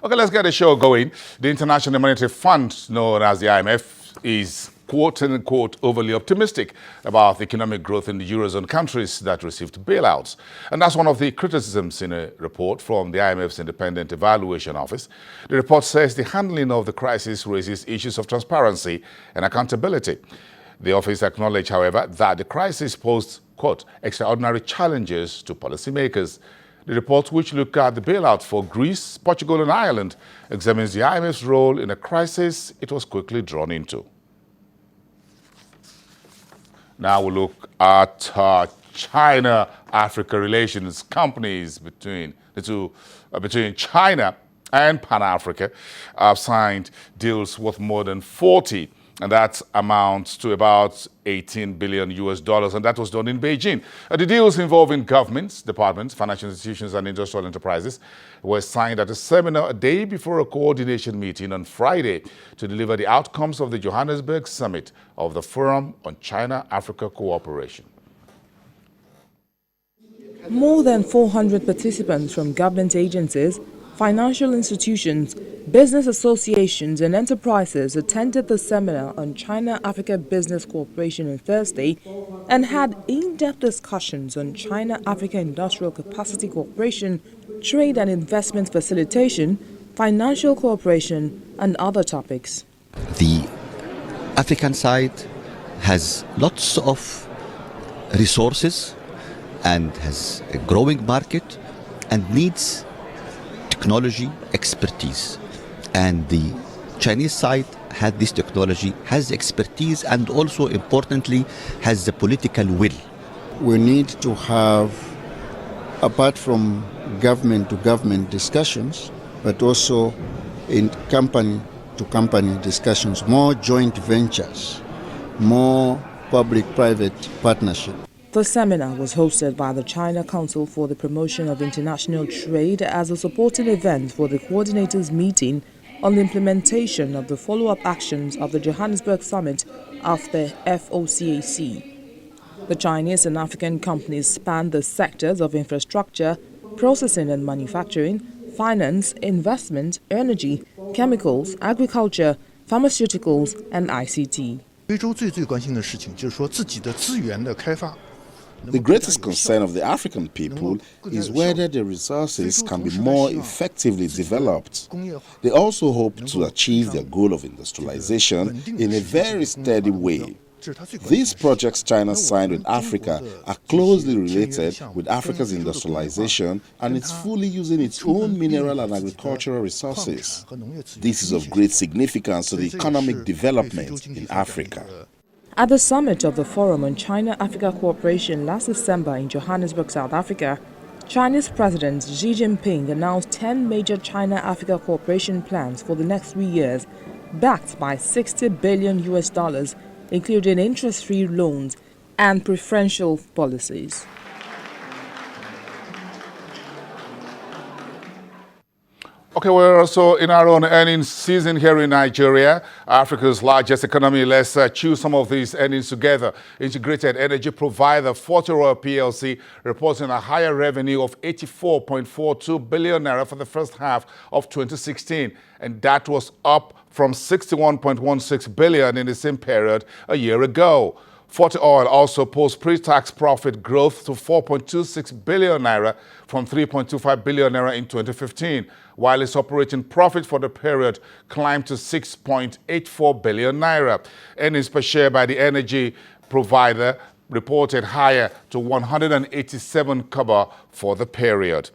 Okay, let's get the show going. The International Monetary Fund, known as the IMF, is quote-unquote overly optimistic about the economic growth in the Eurozone countries that received bailouts. And that's one of the criticisms in a report from the IMF's Independent Evaluation Office. The report says the handling of the crisis raises issues of transparency and accountability. The office acknowledged, however, that the crisis posed, quote, extraordinary challenges to policymakers. The report, which looked at the bailout for Greece, Portugal and Ireland, examines the IMF's role in a crisis it was quickly drawn into. Now we look at China-Africa relations. Companies between China and Pan-Africa have signed deals worth more than 40, and that amounts to about $18 billion, and that was done in Beijing. The deals involving governments, departments, financial institutions, and industrial enterprises were signed at a seminar a day before a coordination meeting on Friday to deliver the outcomes of the Johannesburg summit of the Forum on China-Africa Cooperation. More than 400 participants from government agencies, financial institutions, business associations and enterprises attended the seminar on China-Africa Business Cooperation on Thursday and had in-depth discussions on China-Africa Industrial Capacity Cooperation, trade and investment facilitation, financial cooperation and other topics. The African side has lots of resources and has a growing market and needs technology expertise, and the Chinese side had this technology, has expertise, and also importantly has the political will. We need to have, apart from government to government discussions, but also in company to company discussions, more joint ventures, more public-private partnership. The seminar was hosted by the China Council for the Promotion of International Trade as a supporting event for the coordinators' meeting on the implementation of the follow-up actions of the Johannesburg summit of the FOCAC. The Chinese and African companies span the sectors of infrastructure, processing and manufacturing, finance, investment, energy, chemicals, agriculture, pharmaceuticals and ICT. The greatest concern of the African people is whether the resources can be more effectively developed. They also hope to achieve their goal of industrialization in a very steady way. These projects China signed with Africa are closely related with Africa's industrialization, and it's fully using its own mineral and agricultural resources. This is of great significance to the economic development in Africa. At the summit of the Forum on China-Africa Cooperation last December in Johannesburg, South Africa, Chinese President Xi Jinping announced 10 major China-Africa cooperation plans for the next 3 years, backed by $60 billion, including interest-free loans and preferential policies. Okay, we're also in our own earnings season here in Nigeria, Africa's largest economy. Let's choose some of these earnings together. Integrated energy provider Forty Oil PLC reporting a higher revenue of 84.42 billion naira for the first half of 2016, and that was up from 61.16 billion in the same period a year ago. Forty Oil also posts pre-tax profit growth to 4.26 billion naira from 3.25 billion naira in 2015, while its operating profit for the period climbed to 6.84 billion naira. Earnings per share by the energy provider reported higher to 187 kobo for the period.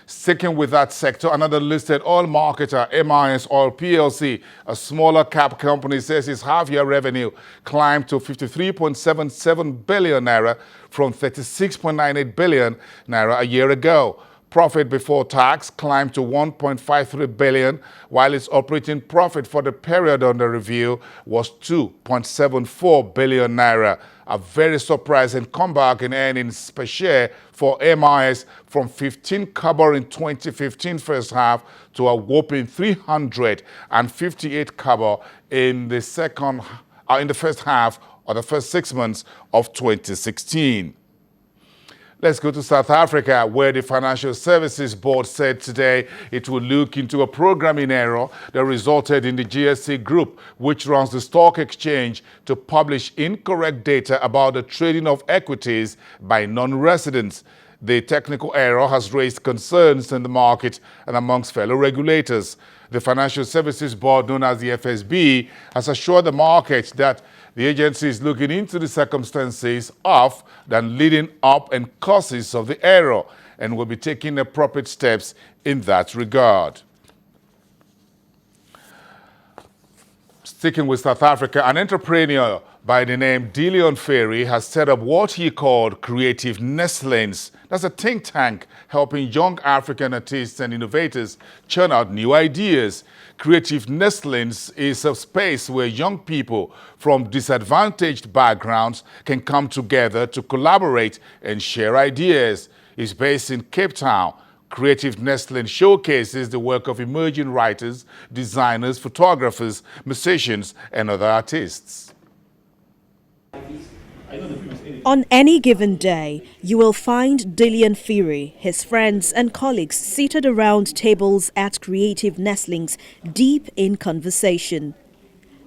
Sticking with that sector, another listed oil marketer, MIS Oil PLC, a smaller cap company, says its half-year revenue climbed to 53.77 billion naira from 36.98 billion naira a year ago. Profit before tax climbed to 1.53 billion, while its operating profit for the period under review was 2.74 billion naira. A very surprising comeback in earnings per share for MIS from 15 kobo in 2015 first half to a whopping 358 kobo in the first half or the first 6 months of 2016. Let's go to South Africa, where the Financial Services Board said today it will look into a programming error that resulted in the GSC Group, which runs the stock exchange, to publish incorrect data about the trading of equities by non-residents. The technical error has raised concerns in the market and amongst fellow regulators. The Financial Services Board, known as the FSB, has assured the market that the agency is looking into the circumstances of and leading up and causes of the error and will be taking appropriate steps in that regard. Sticking with South Africa, an entrepreneur by the name Dillion Ferry has set up what he called Creative Nestlings. That's a think tank helping young African artists and innovators churn out new ideas. Creative Nestlings is a space where young people from disadvantaged backgrounds can come together to collaborate and share ideas. It's based in Cape Town. Creative Nestlings showcases the work of emerging writers, designers, photographers, musicians, and other artists. On any given day, you will find Dillion Ferry, his friends and colleagues seated around tables at Creative Nestlings, deep in conversation.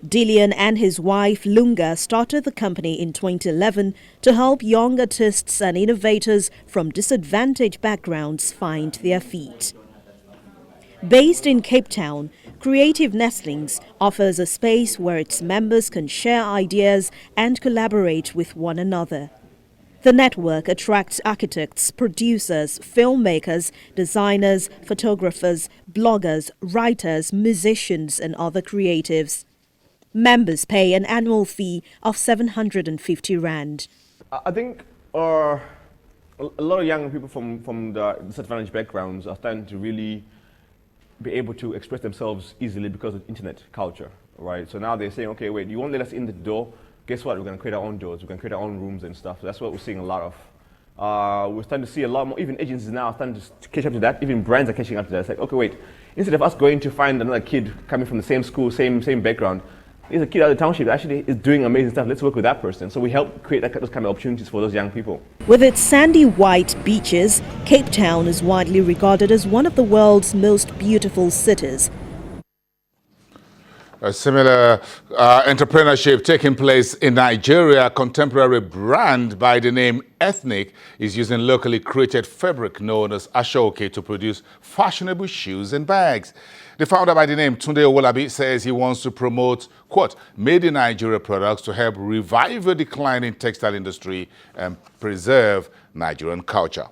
Dillion and his wife Lunga started the company in 2011 to help young artists and innovators from disadvantaged backgrounds find their feet. Based in Cape Town, Creative Nestlings offers a space where its members can share ideas and collaborate with one another. The network attracts architects, producers, filmmakers, designers, photographers, bloggers, writers, musicians, and other creatives. Members pay an annual fee of 750 Rand. I think a lot of young people from the disadvantaged backgrounds are starting to really be able to express themselves easily because of internet culture, right? So now they're saying, okay, wait, you won't let us in the door. Guess what? We're going to create our own doors. We're going to create our own rooms and stuff. So that's what we're seeing a lot of. We're starting to see a lot more, even agencies now are starting to catch up to that. Even brands are catching up to that. It's like, okay, wait, instead of us going to find another kid coming from the same school, same background, there's a kid out of the township that actually is doing amazing stuff. Let's work with that person. So we help create those kind of opportunities for those young people. With its sandy white beaches, Cape Town is widely regarded as one of the world's most beautiful cities. A similar entrepreneurship taking place in Nigeria. A contemporary brand by the name Ethnic is using locally created fabric known as Ashoke to produce fashionable shoes and bags. The founder by the name Tunde Owolabi says he wants to promote, quote, made in Nigeria products to help revive a declining textile industry and preserve Nigerian culture.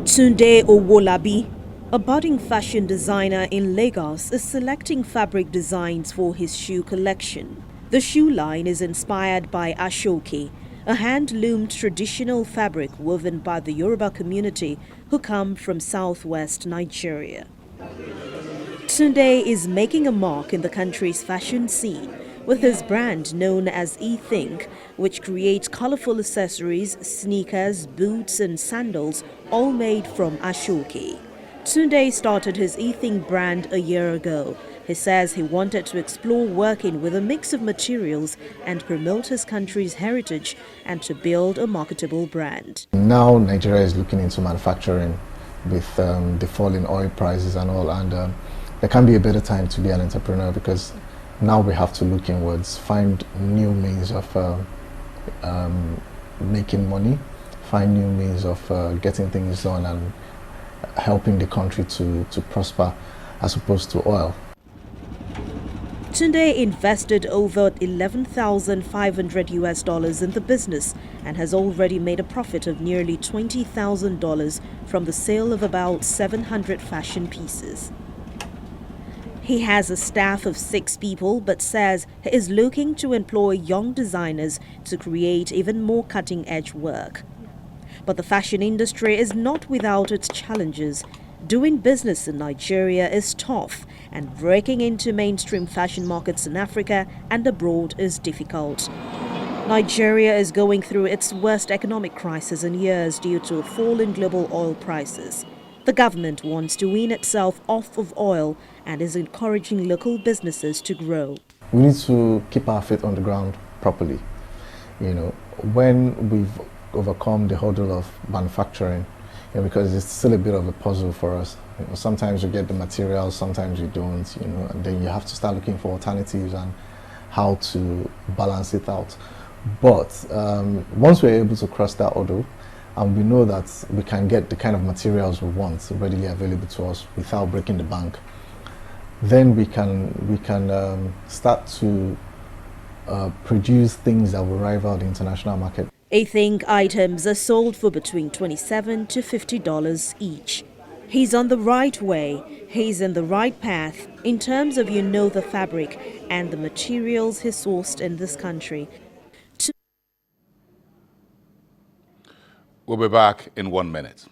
Tunde Owolabi, a budding fashion designer in Lagos, is selecting fabric designs for his shoe collection. The shoe line is inspired by Ashoke, a hand-loomed traditional fabric woven by the Yoruba community who come from southwest Nigeria. Tunde is making a mark in the country's fashion scene with his brand known as eThink, which creates colorful accessories, sneakers, boots and sandals, all made from Ashoke. Tunde started his eThink brand a year ago. He says he wanted to explore working with a mix of materials and promote his country's heritage and to build a marketable brand. Now Nigeria is looking into manufacturing with the falling oil prices and all, and there can be a better time to be an entrepreneur because now we have to look inwards, find new means of making money, find new means of getting things done and helping the country to prosper as opposed to oil. Tunde invested over $11,500 in the business and has already made a profit of nearly $20,000 from the sale of about 700 fashion pieces. He has a staff of 6 people but says he is looking to employ young designers to create even more cutting-edge work. But the fashion industry is not without its challenges. Doing business in Nigeria is tough, and breaking into mainstream fashion markets in Africa and abroad is difficult. Nigeria is going through its worst economic crisis in years due to a fall in global oil prices. The government wants to wean itself off of oil and is encouraging local businesses to grow. We need to keep our feet on the ground properly. You know, when we've overcome the hurdle of manufacturing, because it's still a bit of a puzzle for us. Sometimes you get the materials, sometimes you don't, and then you have to start looking for alternatives and how to balance it out. But once we're able to cross that hurdle, and we know that we can get the kind of materials we want readily available to us without breaking the bank, then we can start to produce things that will rival the international market. I think items are sold for between $27 to $50 each. He's on the right way, he's in the right path in terms of the fabric and the materials he sourced in this country. We'll be back in 1 minute.